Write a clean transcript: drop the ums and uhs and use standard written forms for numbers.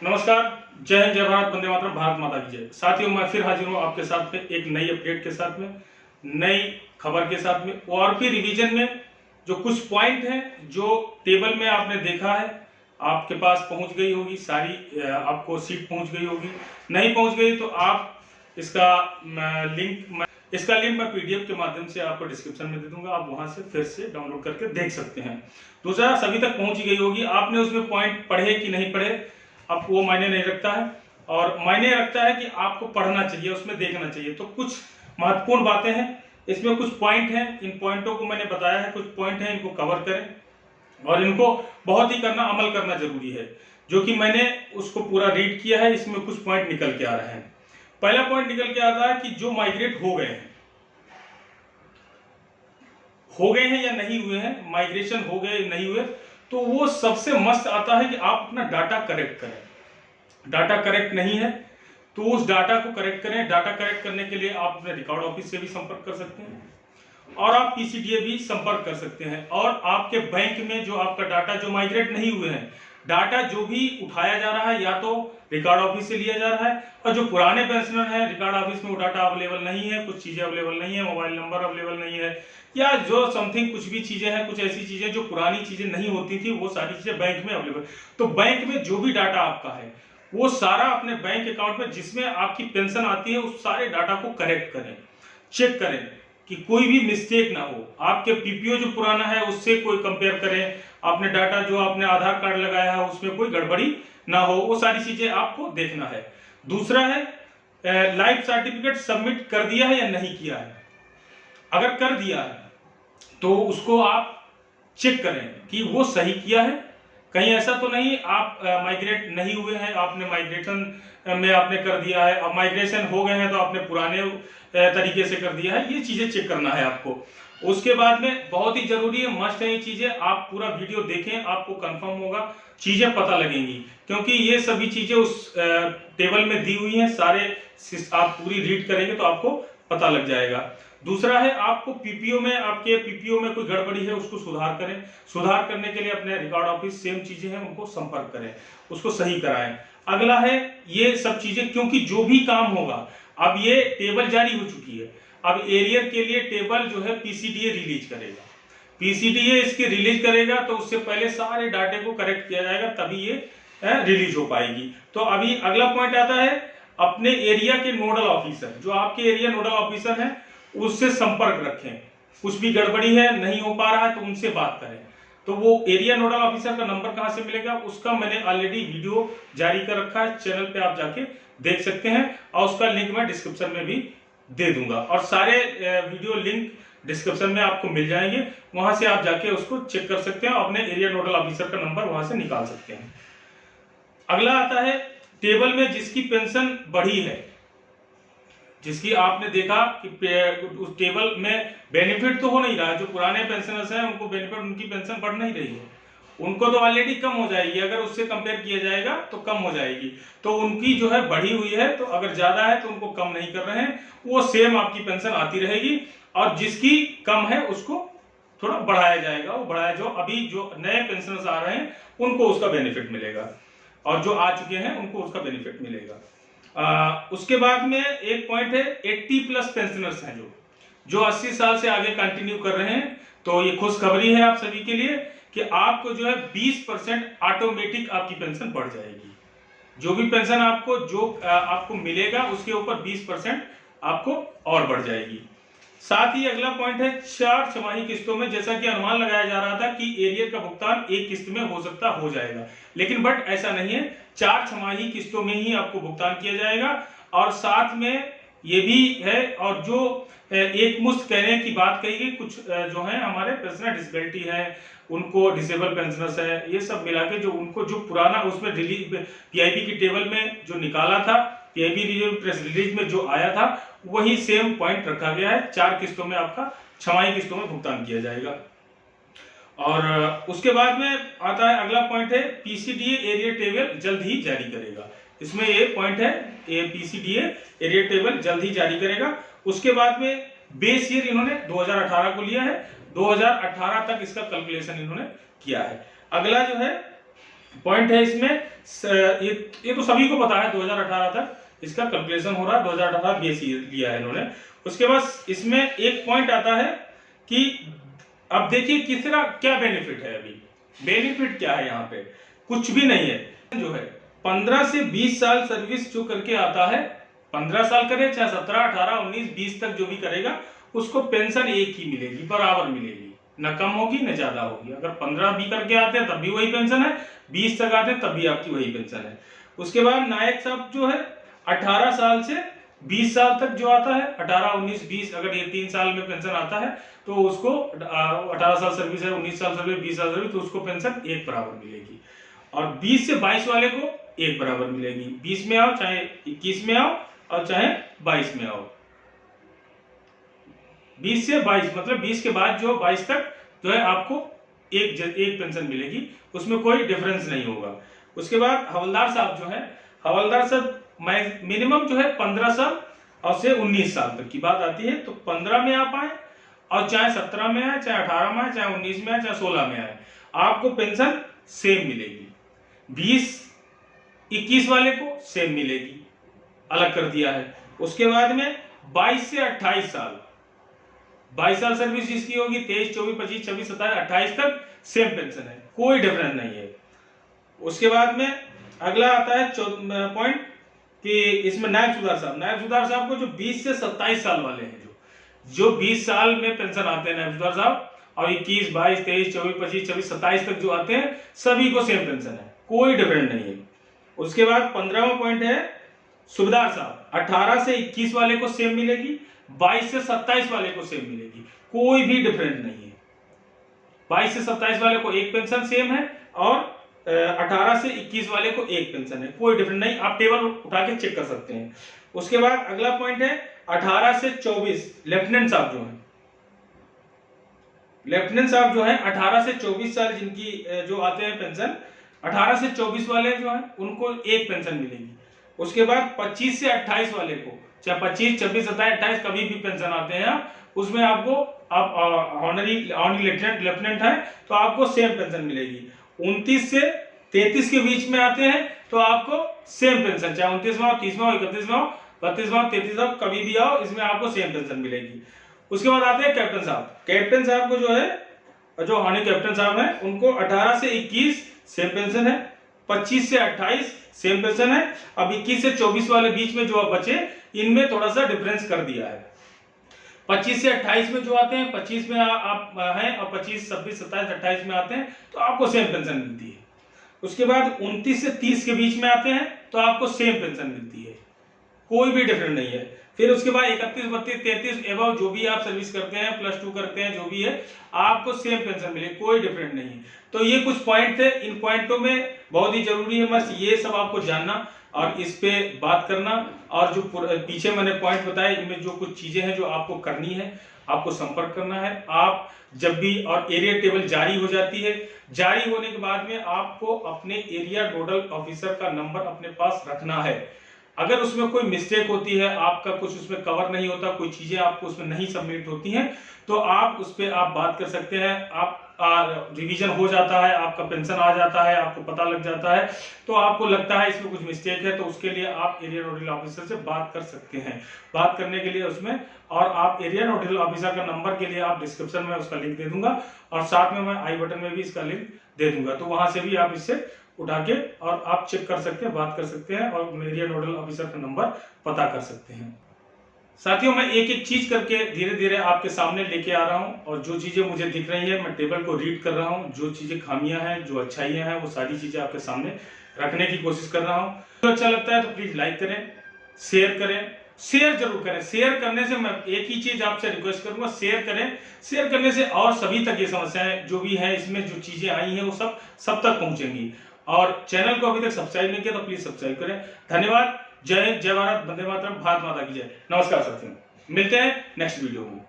नमस्कार, जय हिंद, जय भारत, वंदे मातरम, भारत माता की जय। साथियों, मैं फिर हाजिर हूँ आपके साथ में एक नई अपडेट के साथ में, नई खबर के साथ में। ओआरपी रिवीजन में जो कुछ पॉइंट हैं जो टेबल में आपने देखा है, आपके पास पहुंच गई होगी सारी, आपको सीट पहुंच गई होगी। नहीं पहुंच गई तो आप इसका लिंक मैं पीडीएफ के माध्यम से आपको डिस्क्रिप्शन में दे दूंगा, आप वहां से फिर से डाउनलोड करके देख सकते हैं। दूसरा, सभी तक पहुंच गई होगी, आपने उसमें पॉइंट पढ़े कि नहीं पढ़े अब वो मायने नहीं रखता है, और मायने रखता है कि आपको पढ़ना चाहिए, उसमें देखना चाहिए। तो कुछ महत्वपूर्ण बातें हैं इसमें, कुछ पॉइंट हैं, इन पॉइंटों को मैंने बताया है, कुछ पॉइंट हैं, इनको कवर करें और इनको बहुत ही अमल करना जरूरी है, जो कि मैंने उसको पूरा रीड किया है। इसमें कुछ पॉइंट निकल के आ रहे हैं। पहला पॉइंट निकल के आता है कि जो माइग्रेट हो गए हैं या नहीं हुए हैं, माइग्रेशन हो गए नहीं हुए, तो वो सबसे मस्त आता है कि आप अपना डाटा करेक्ट करें। डाटा करेक्ट नहीं है तो उस डाटा को करेक्ट करें। डाटा करेक्ट करने के लिए आप अपने रिकॉर्ड ऑफिस से भी संपर्क कर सकते हैं और आप पीसीडीए भी संपर्क कर सकते हैं। और आपके बैंक में जो आपका डाटा जो माइग्रेट नहीं हुए हैं, डाटा जो भी उठाया जा रहा है या तो रिकॉर्ड ऑफिस से लिया जा रहा है, और जो पुराने पेंशनर हैं रिकॉर्ड ऑफिस में वो डाटा अवेलेबल नहीं है, कुछ चीजें अवेलेबल नहीं है, मोबाइल नंबर अवेलेबल नहीं है, या जो समथिंग कुछ भी चीजें हैं, कुछ ऐसी चीजें जो पुरानी चीजें नहीं होती थी, वो सारी चीजें बैंक में अवेलेबल। तो बैंक में जो भी डाटा आपका है वो सारा अपने बैंक अकाउंट में जिसमें आपकी पेंशन आती है उस सारे डाटा को करेक्ट करें, चेक करें कि कोई भी मिस्टेक ना हो। आपके पीपीओ जो पुराना है उससे कोई कंपेयर करें, आपने डाटा जो आपने आधार कार्ड लगाया है उसमें कोई गड़बड़ी ना हो, वो सारी चीजें आपको देखना है। दूसरा है, लाइफ सर्टिफिकेट सबमिट कर दिया है या नहीं किया है। अगर कर दिया है तो उसको आप चेक करें कि वो सही किया है, कहीं ऐसा तो नहीं आप माइग्रेट नहीं हुए हैं, आपने माइग्रेशन में आपने कर दिया है, अब माइग्रेशन हो गए हैं तो आपने पुराने तरीके से कर दिया है, ये चीजें चेक करना है आपको। उसके बाद में बहुत ही जरूरी है, मस्ट है ये चीजें, आप पूरा वीडियो देखें, आपको कंफर्म होगा, चीजें पता लगेंगी, क्योंकि ये सभी चीजें उस टेबल में दी हुई हैं, सारे आप पूरी रीड करेंगे तो आपको पता लग जाएगा। दूसरा है, आपको पीपीओ में, आपके पीपीओ में कोई गड़बड़ी है उसको सुधार करें। सुधार करने के लिए अपने रिकॉर्ड ऑफिस सेम चीजें हैं उनको संपर्क करें, उसको सही कराएं। अगला है ये सब चीजें, क्योंकि जो भी काम होगा, अब ये टेबल जारी हो चुकी है, अब एरियर के लिए टेबल जो है पीसीडीए रिलीज करेगा। पीसीडीए इसकी रिलीज करेगा तो उससे पहले सारे डाटे को करेक्ट किया जाएगा, तभी ये रिलीज हो पाएगी। तो अभी अगला पॉइंट आता है, अपने एरिया के नोडल ऑफिसर, जो आपके एरिया नोडल ऑफिसर हैं उससे संपर्क रखें। कुछ भी गड़बड़ी है, नहीं हो पा रहा है तो उनसे बात करें। तो वो एरिया नोडल ऑफिसर का नंबर कहां से मिलेगा, उसका मैंने ऑलरेडी वीडियो जारी कर रखा है, चैनल पे आप जाके देख सकते हैं, और उसका लिंक मैं डिस्क्रिप्शन में भी दे दूंगा, और सारे वीडियो लिंक डिस्क्रिप्शन में आपको मिल जाएंगे, वहां से आप जाके उसको चेक कर सकते हैं, अपने एरिया नोडल ऑफिसर का नंबर वहां से निकाल सकते हैं। अगला आता है, टेबल में जिसकी पेंशन बढ़ी है, जिसकी आपने देखा कि उस टेबल में बेनिफिट तो हो नहीं रहा है, जो पुराने पेंशनर्स हैं उनको बेनिफिट, उनकी पेंशन बढ़ नहीं रही है, उनको तो ऑलरेडी कम हो जाएगी, अगर उससे कंपेयर किया जाएगा तो कम हो जाएगी। तो उनकी जो है बढ़ी हुई है, तो अगर ज्यादा है तो उनको कम नहीं कर रहे हैं, वो सेम आपकी पेंशन आती रहेगी, और जिसकी कम है उसको थोड़ा बढ़ाया जाएगा, वो बढ़ाया, जो अभी जो नए पेंशनर्स आ रहे हैं उनको उसका बेनिफिट मिलेगा, और जो आ चुके हैं उनको उसका बेनिफिट मिलेगा। उसके बाद में एक पॉइंट है, 80+ पेंशनर्स हैं जो 80 साल से आगे कंटिन्यू कर रहे हैं, तो ये खुशखबरी है आप सभी के लिए कि आपको जो है 20% ऑटोमेटिक आपकी पेंशन बढ़ जाएगी। जो भी पेंशन आपको आपको मिलेगा उसके ऊपर 20% आपको और बढ़ जाएगी। साथ ही अगला पॉइंट है, 4 छमाही किस्तों में, जैसा कि अनुमान लगाया जा रहा था कि एरियर का भुगतान एक किस्त में हो जाएगा, लेकिन बट ऐसा नहीं है, 4 छमाही किस्तों में ही आपको भुगतान किया जाएगा। और साथ में ये भी है, और जो एक मुश्त कहने की बात कही गई, कुछ जो है हमारे पेंशनर डिसेबिलिटी है, उनको डिसेबल पेंशनर्स है, ये सब मिला के जो उनको जो पुराना उसमें रिलीज पीआईबी की टेबल में जो निकाला था, पीआईबी प्रेस रिलीज में जो आया था, वही सेम पॉइंट रखा गया है। 4 किस्तों में आपका छमाही किस्तों में भुगतान किया जाएगा। और उसके बाद में आता है अगला पॉइंट है, पीसीडीए एरिया टेबल जल्द ही जारी करेगा। इसमें ये पॉइंट है, ये पीसीडीए एरिया टेबल जल्द ही जारी करेगा। उसके बाद में बेस ईयर इन्होंने 2018 को लिया है, 2018 तक इसका कैलकुलेशन इन्होंने किया है। अगला जो है पॉइंट है इसमें ये तो सभी को पता है, 2018 तक इसका कैलकुलेशन हो रहा है, 2018 बेस लिया है इन्होंने। उसके बाद इसमें एक पॉइंट आता है कि अब देखिए कितना क्या बेनिफिट है। अभी बेनिफिट क्या है, यहाँ पे कुछ भी नहीं है। जो है 15 से 20 साल सर्विस जो करके आता है, 15 साल करे चाहे 17, 18, 19, 20 तक जो भी करेगा उसको पेंशन एक ही मिलेगी, बराबर मिलेगी, न कम होगी न ज्यादा होगी। अगर 15 भी करके आते हैं तब भी वही पेंशन है, 20 तक आते हैं तब भी आपकी वही पेंशन है। उसके बाद नायक साहब जो है 18 साल से 20 साल तक जो आता है, 18, 19, 20, अगर ये 3 साल में पेंशन आता है तो उसको 18 साल सर्विस है, 19 साल सर्विस, 20 साल सर्विस, तो उसको पेंशन एक बराबर मिलेगी। और 20 से 22 वाले को एक बराबर मिलेगी। 20 में आओ चाहे 21 में आओ और चाहे 22 में आओ। 20 से 22 मतलब 20 के बाद जो 22 तक जो है आपको एक पेंशन मिलेगी, उसमें कोई डिफरेंस नहीं होगा। उसके बाद हवलदार साहब जो है, हवलदार साहब मिनिमम जो है 15 साल और से 19 साल तक की बात आती है, तो 15 में आप आए और चाहे 17 में आए, चाहे 18 में आए, चाहे 19 में आए, चाहे 16 में आए, आपको पेंशन सेम मिलेगी। 20-21 वाले को सेम मिलेगी, अलग कर दिया है। उसके बाद में 22 से 28 साल, 22 साल सर्विस जिसकी होगी, 23, 24, 25, 26, 27, 28 तक सेम पेंशन है, कोई डिफरेंस नहीं है। उसके बाद में अगला आता है पॉइंट कि इसमें नायब सुधार साहब को जो 20 से 27 साल वाले हैं, जो 20 साल में पेंशन आते हैं नायब सुधार साहब, और 21, 22, 23, 24, 25, 26, 27 तक जो आते हैं सभी को सेम पेंशन है, कोई डिफरेंस नहीं है। उसके बाद 15वां पॉइंट है सूबेदार साहब, 18 से 21 वाले को सेम मिलेगी, 22 से 27 वाले को सेम मिलेगी, कोई भी डिफरेंस नहीं है। 22 से 27 वाले को एक पेंशन सेम है और 18 से 21 वाले को एक पेंशन है, कोई डिफरेंस नहीं, आप टेबल उठा के चेक कर सकते हैं। उसके बाद अगला पॉइंट है 18 से 24 लेफ्टिनेंट साहब जो है, लेफ्टिनेंट साहब जो है 18 से 24 साल जिनकी जो आते हैं पेंशन, 18 से 24 वाले जो है उनको एक पेंशन मिलेगी। उसके बाद 25 से 28 वाले को, चाहे 25, 26, 27, 28 कभी भी पेंशन आते हैं, उसमें आपको आप ऑनरी लेफ्टिनेंट है तो आपको सेम पेंशन मिलेगी। 29 से 33 के बीच में आते हैं तो आपको सेम पेंशन, चाहे 29 में आओ, 30 में आओ, 31 में आओ, 32 में आओ, 33 में आओ, कभी भी आओ, इसमें आपको सेम पेंशन मिलेगी। उसके बाद आते हैं कैप्टन साहब, कैप्टन साहब को जो है, जो हानि कैप्टन साहब है, उनको 18 से 21 सेम पेंशन है, 25 से 28 सेम पेंशन है। अब 21 से 24 वाले बीच में जो बचे, इनमें थोड़ा सा डिफरेंस कर दिया है। 25 से 28 में जो आते हैं, 25 में आप हैं और 25, 26, 27, 28 में आते हैं तो आपको सेम पेंशन मिलती है। उसके बाद 29 से 30 के बीच में आते हैं तो आपको सेम पेंशन मिलती है, कोई भी डिफरेंस नहीं है। फिर उसके बाद 31, 32, 33 एबव जो भी आप सर्विस करते हैं, +2 करते हैं, जो भी है, आपको सेम पेंशन मिले, कोई डिफरेंस नहीं। तो ये कुछ पॉइंट थे, इन पॉइंटों में बहुत ही जरूरी है बस ये सब आपको जानना और इस पे बात करना, और जो पीछे मैंने पॉइंट बताए इनमें जो कुछ चीजें हैं जो आपको करनी है, आपको संपर्क करना है। आप जब भी, और एरिया टेबल जारी हो जाती है, जारी होने के बाद में आपको अपने एरिया नोडल ऑफिसर का नंबर अपने पास रखना है। अगर उसमें कोई मिस्टेक होती है, आपका कुछ उसमें कवर नहीं होता, कोई चीजें आपको उसमें नहीं सबमिट होती हैं, तो आप उस पर आप बात कर सकते हैं। आप रिवीजन हो जाता है, आपका पेंशन आ जाता है, आपको पता लग जाता है, तो आपको लगता है इसमें कुछ मिस्टेक है, तो उसके लिए आप एरिया नोडल ऑफिसर से बात कर सकते हैं। बात करने के लिए उसमें, और आप एरिया नोडल ऑफिसर का नंबर के लिए आप डिस्क्रिप्शन में उसका लिंक दे दूंगा, और साथ में मैं आई बटन में भी इसका लिंक दे दूंगा, तो वहां से भी आप इससे उठा के और आप चेक कर सकते हैं, बात कर सकते हैं, और एरिया नोडल ऑफिसर का नंबर पता कर सकते हैं। साथियों, मैं एक एक चीज करके धीरे धीरे आपके सामने लेके आ रहा हूं, और जो चीजें मुझे दिख रही है मैं टेबल को रीड कर रहा हूं, जो चीजें खामियां हैं, जो अच्छाइयां हैं, वो सारी चीजें आपके सामने रखने की कोशिश कर रहा हूं। तो अच्छा लगता है तो प्लीज लाइक करें, शेयर करें, शेयर जरूर करें। शेयर करने से मैं एक ही चीज आपसे रिक्वेस्ट करूंगा, शेयर करें। शेयर करने से और सभी तक ये समस्याएं जो भी हैं, इसमें जो चीजें आई हैं, वो सब तक पहुंचेंगी। और चैनल को अभी तक सब्सक्राइब नहीं किया तो प्लीज सब्सक्राइब करें। धन्यवाद। जय हिंद, जय भारत, वंदे मातरम, भारत माता की जय। नमस्कार साथियों, मिलते हैं नेक्स्ट वीडियो में।